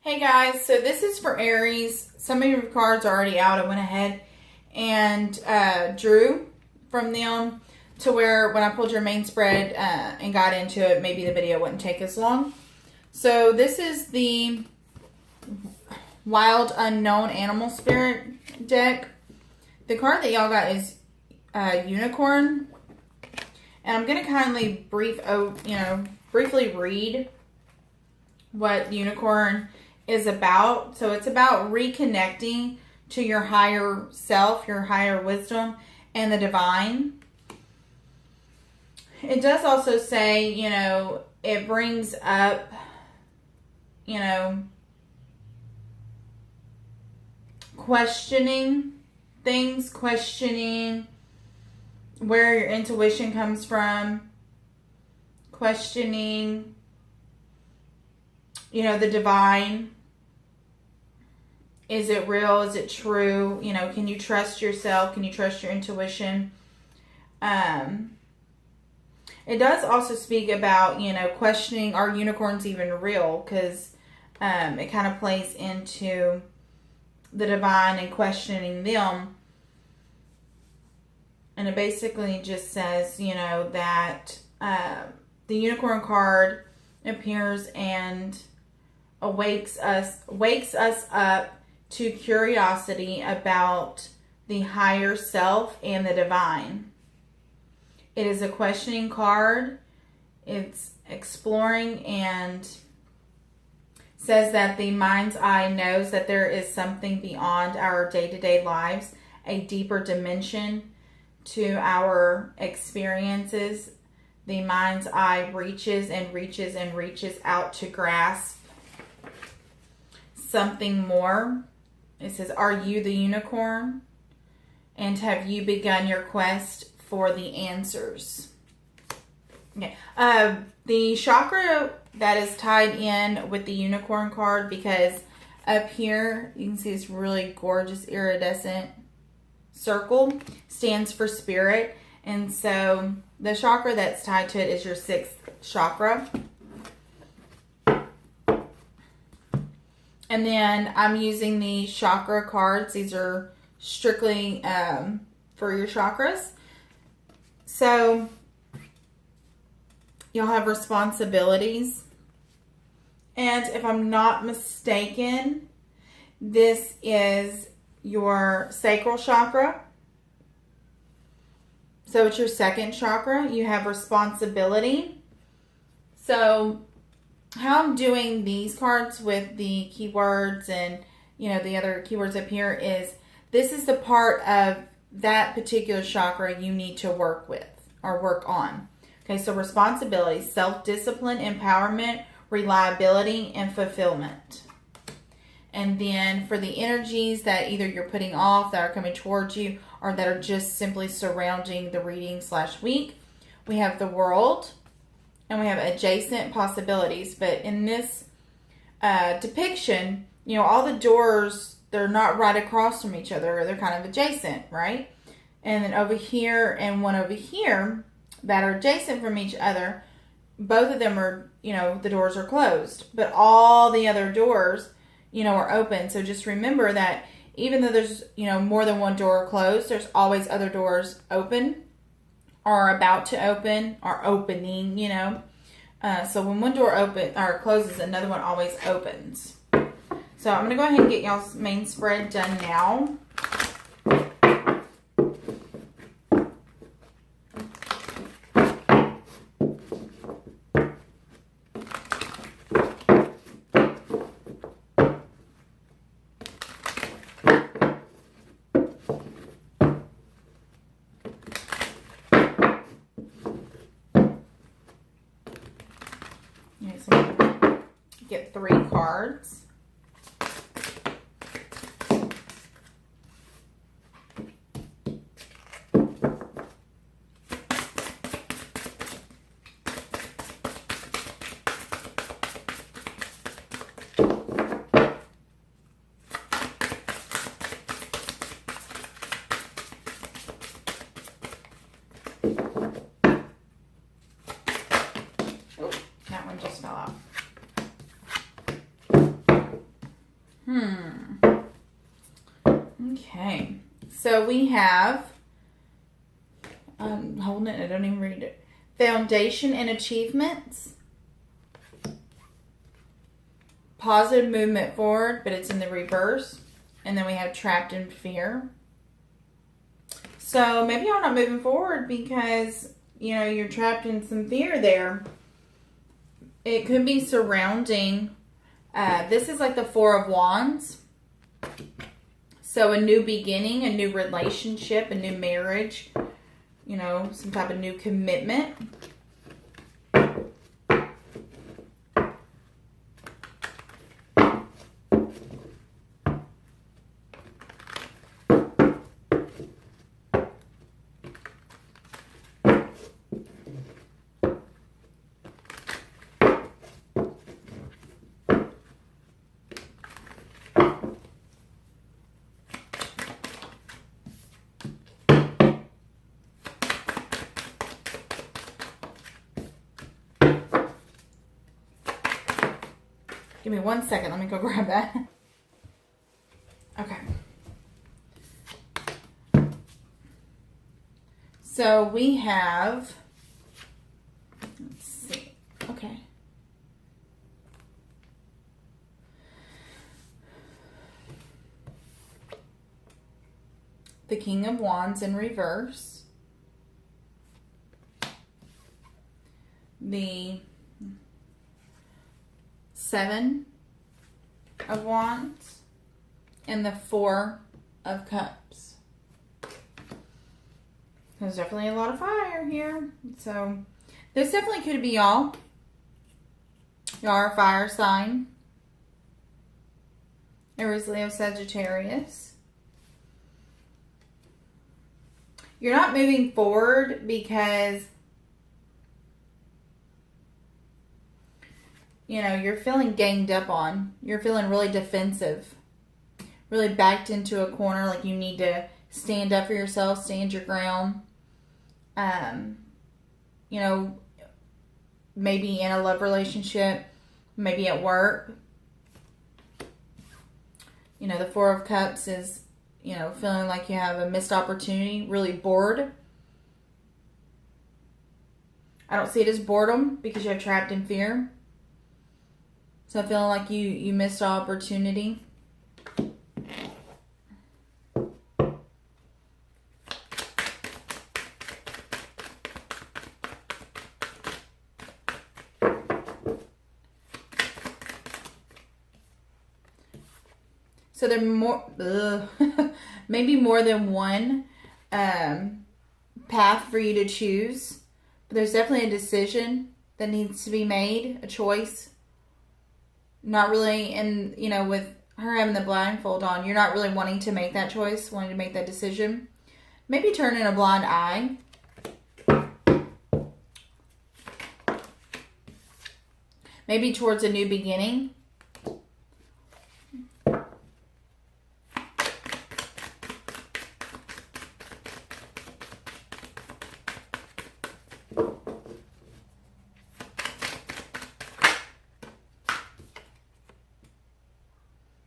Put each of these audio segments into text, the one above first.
Hey guys, so this is for Aries. Some of your cards are already out. I went ahead and drew from them to where when I pulled your main spread and got into it, maybe the video wouldn't take as long. So this is the Wild Unknown Animal Spirit deck. The card that y'all got is Unicorn. And I'm going to kindly briefly read what Unicorn is about. So it's about reconnecting to your higher self, your higher wisdom, and the divine. It does also say, it brings up, questioning things, questioning where your intuition comes from, questioning the divine. Is it real? Is it true? Can you trust yourself? Can you trust your intuition? It does also speak about, questioning, are unicorns even real? Because it kind of plays into the divine and questioning them. And it basically just says, that the unicorn card appears and wakes us up to curiosity about the higher self and the divine. It is a questioning card. It's exploring and says that the mind's eye knows that there is something beyond our day-to-day lives, a deeper dimension to our experiences. The mind's eye reaches and reaches and reaches out to grasp something more. It says, are you the unicorn? And have you begun your quest for the answers? Okay. The chakra that is tied in with the unicorn card, because up here, you can see this really gorgeous iridescent circle, stands for spirit. And so the chakra that's tied to it is your 6th chakra. And then I'm using the chakra cards. These are strictly for your chakras. So you'll have responsibilities. And if I'm not mistaken, this is your sacral chakra. So it's your 2nd chakra. You have responsibility. So how I'm doing these cards with the keywords and, the other keywords up here is this is the part of that particular chakra you need to work with or work on. Okay, so responsibility, self-discipline, empowerment, reliability, and fulfillment. And then for the energies that either you're putting off, that are coming towards you, or that are just simply surrounding the reading/week, we have the world, and we have adjacent possibilities. But in this depiction, all the doors, they're not right across from each other. They're kind of adjacent, right? And then over here and one over here that are adjacent from each other, both of them are, the doors are closed. But all the other doors, are open. So just remember that even though there's, more than one door closed, there's always other doors open or about to open or opening, So when one door closes, another one always opens. So I'm going to go ahead and get y'all's main spread done now. Okay, so I'm going to get 3 cards. That one just fell out. Okay. So we have, I'm holding it, I don't even read it. Foundation and achievements. Positive movement forward, but it's in the reverse. And then we have trapped in fear. So maybe y'all not moving forward because, you know, you're trapped in some fear there. It could be surrounding, this is like the Four of Wands. So a new beginning, a new relationship, a new marriage, you know, some type of new commitment. Give me 1 second. Let me go grab that. Okay. So we have, let's see. Okay. The King of Wands in reverse. The Seven of Wands and the Four of Cups. There's definitely a lot of fire here. So this definitely could be y'all. Y'all are a fire sign. Aries, Leo, Sagittarius. You're not moving forward because, you know, you're feeling ganged up on. You're feeling really defensive. Really backed into a corner, like you need to stand up for yourself, stand your ground. You know, maybe in a love relationship, maybe at work. You know, the Four of Cups is, you know, feeling like you have a missed opportunity, really bored. I don't see it as boredom because you're trapped in fear. So feeling like you missed an opportunity. So there more, maybe more than one path for you to choose. But there's definitely a decision that needs to be made, a choice. Not really, and you know, with her having the blindfold on, you're not really wanting to make that choice, wanting to make that decision. Maybe turning a blind eye. Maybe towards a new beginning.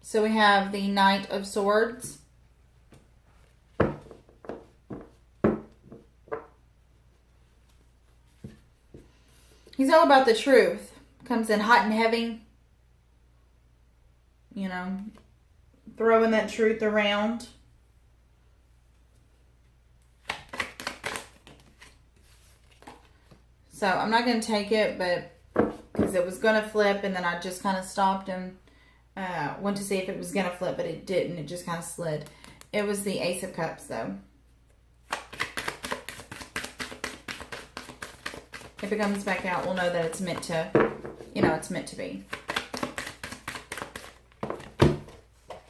So we have the Knight of Swords. He's all about the truth. Comes in hot and heavy. You know, throwing that truth around. So I'm not going to take it, but because it was going to flip and then I just kind of stopped and went to see if it was going to flip, but it didn't. It just kind of slid. It was the Ace of Cups, though. If it comes back out, we'll know that it's meant to, you know, it's meant to be.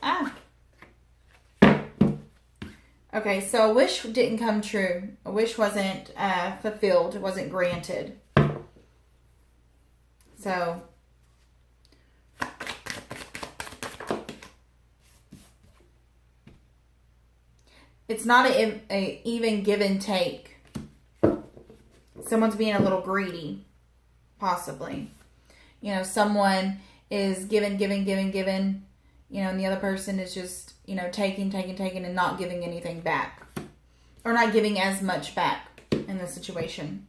Ah. Okay, so a wish didn't come true. A wish wasn't fulfilled. It wasn't granted. So it's not a even give and take. Someone's being a little greedy, possibly. You know, someone is giving, you know, and the other person is just, you know, taking and not giving anything back. Or not giving as much back in the situation.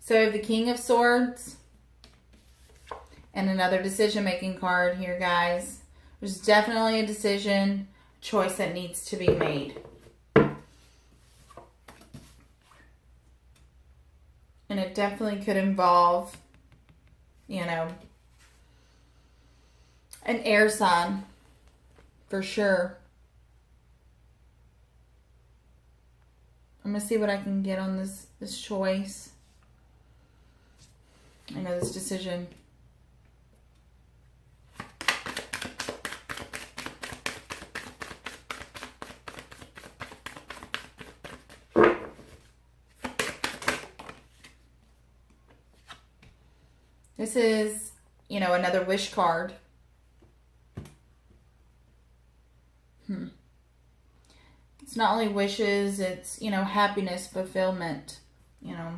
So the King of Swords and another decision-making card here, guys. There's definitely a decision, choice that needs to be made. And it definitely could involve, you know, an air sign, for sure. I'm going to see what I can get on this choice. I know this decision. This is, you know, another wish card. It's not only wishes, it's, you know, happiness, fulfillment, you know.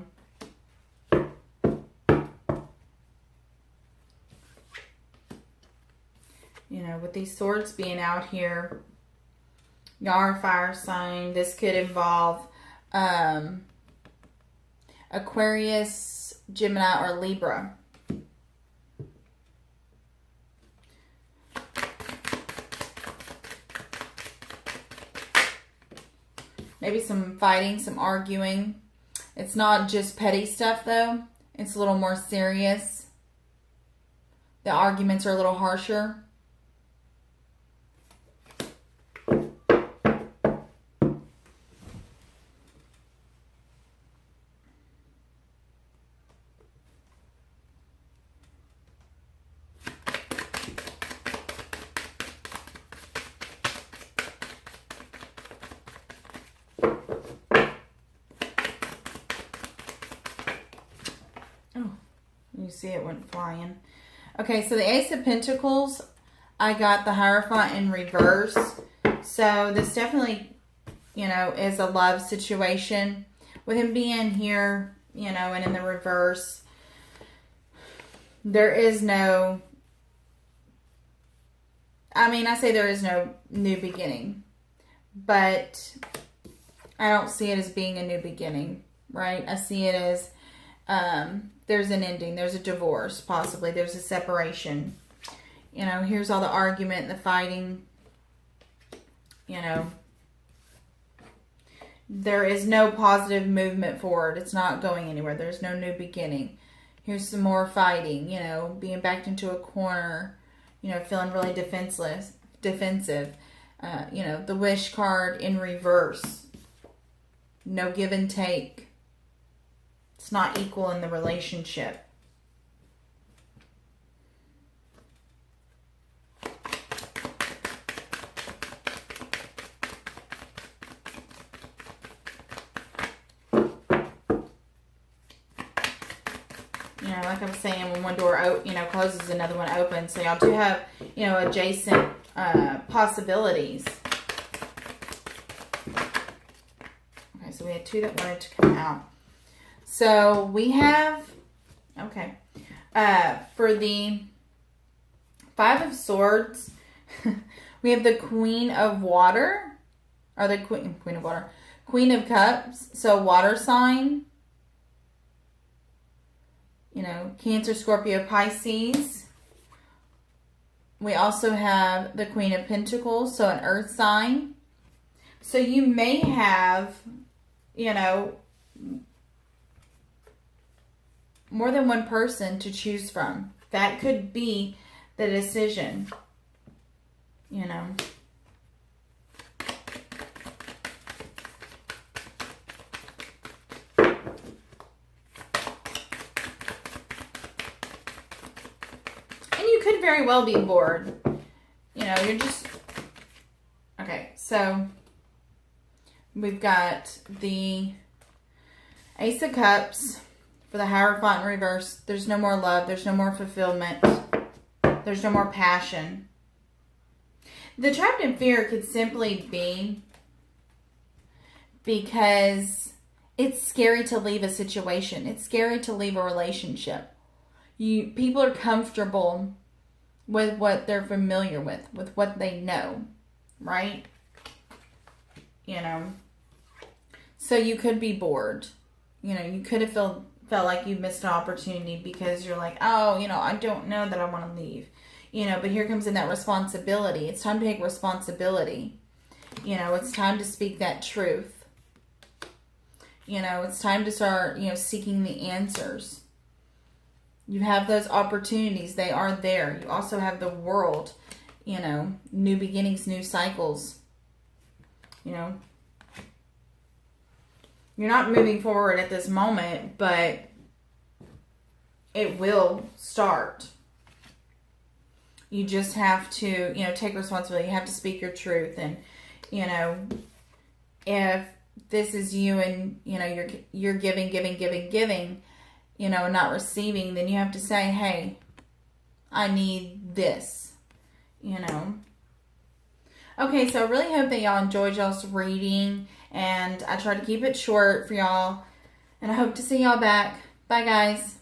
You know, with these swords being out here, y'all are a fire sign. This could involve Aquarius, Gemini, or Libra. Maybe some fighting, some arguing. It's not just petty stuff, though. It's a little more serious. The arguments are a little harsher. You see it went flying. Okay, so the Ace of Pentacles, I got the Hierophant in reverse. So this definitely, you know, is a love situation. With him being here, you know, and in the reverse, there is no, I mean, I say there is no new beginning. But I don't see it as being a new beginning, right? I see it as there's an ending, there's a divorce, possibly, there's a separation. You know, here's all the argument, the fighting, you know. There is no positive movement forward. It's not going anywhere. There's no new beginning. Here's some more fighting, you know, being backed into a corner, you know, feeling really defensive. You know, the Wish card in reverse. No give and take. It's not equal in the relationship. You know, like I was saying, when one door, you know, closes, another one opens. So y'all do have, you know, adjacent possibilities. Okay, so we had two that wanted to come out. So we have, okay, for the Five of Swords, we have the Queen of Water, or the Queen of Water, Queen of Cups, so water sign, you know, Cancer, Scorpio, Pisces. We also have the Queen of Pentacles, so an earth sign. So you may have, you know, more than one person to choose from. That could be the decision, you know. And you could very well be bored. You know, you're just... Okay, so we've got the Ace of Cups for the Hierophant in reverse. There's no more love. There's no more fulfillment. There's no more passion. The trapped in fear could simply be because it's scary to leave a situation. It's scary to leave a relationship. People are comfortable with what they're familiar with what they know, right? You know, so you could be bored. You know, you could have felt like you missed an opportunity because you're like, oh, you know, I don't know that I want to leave. You know, but here comes in that responsibility. It's time to take responsibility. You know, it's time to speak that truth. You know, it's time to start, you know, seeking the answers. You have those opportunities. They are there. You also have the world, you know, new beginnings, new cycles. You know, you're not moving forward at this moment, but it will start. You just have to, you know, take responsibility. You have to speak your truth. And, you know, if this is you and, you know, you're giving, you know, not receiving, then you have to say, hey, I need this, you know. Okay, so I really hope that y'all enjoyed y'all's reading. And I try to keep it short for y'all. And I hope to see y'all back. Bye, guys.